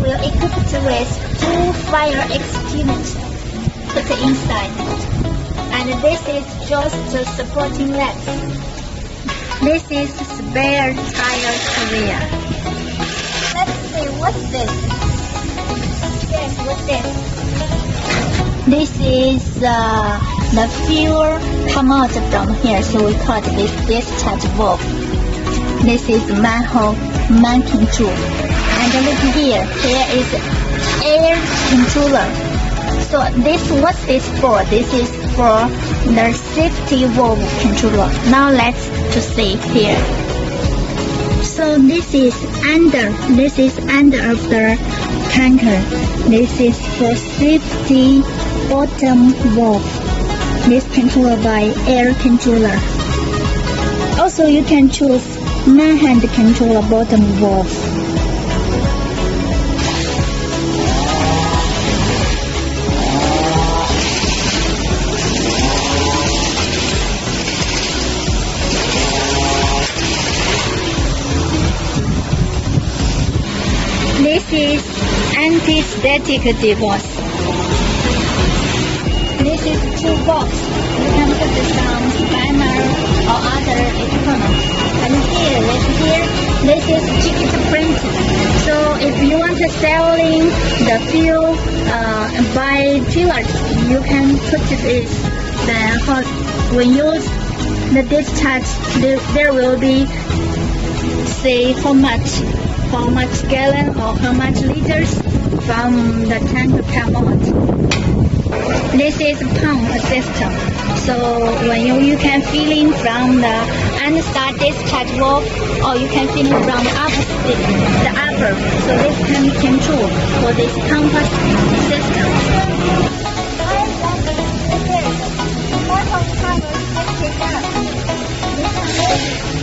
will equipped with 2 fire extinguishers put inside. And this is just a supporting legs. This is spare tire area. Let's see, what's this? Yes, what's this? This is the fuel come out from here, so we call this discharge valve. This is manhole man control. And look here, here is air controller. So what's this for? This is for the safety valve controller. Now let's to see here. So this is under of the tanker. This is for safety bottom valve. This controlled by air controller. Also you can choose man-hand controller bottom valve. This is anti-static device. This is toolbox. You can put some spanner or other equipment. And here, this is ticket print. So if you want to selling the fuel by pillars, you can put this. Then when you use the discharge, there will be say how much gallon or how much liters from the tank come out. This is pump system. So when you can fill in from the start discharge valve, or you can fill in from the upper. So this can control for this pump system. This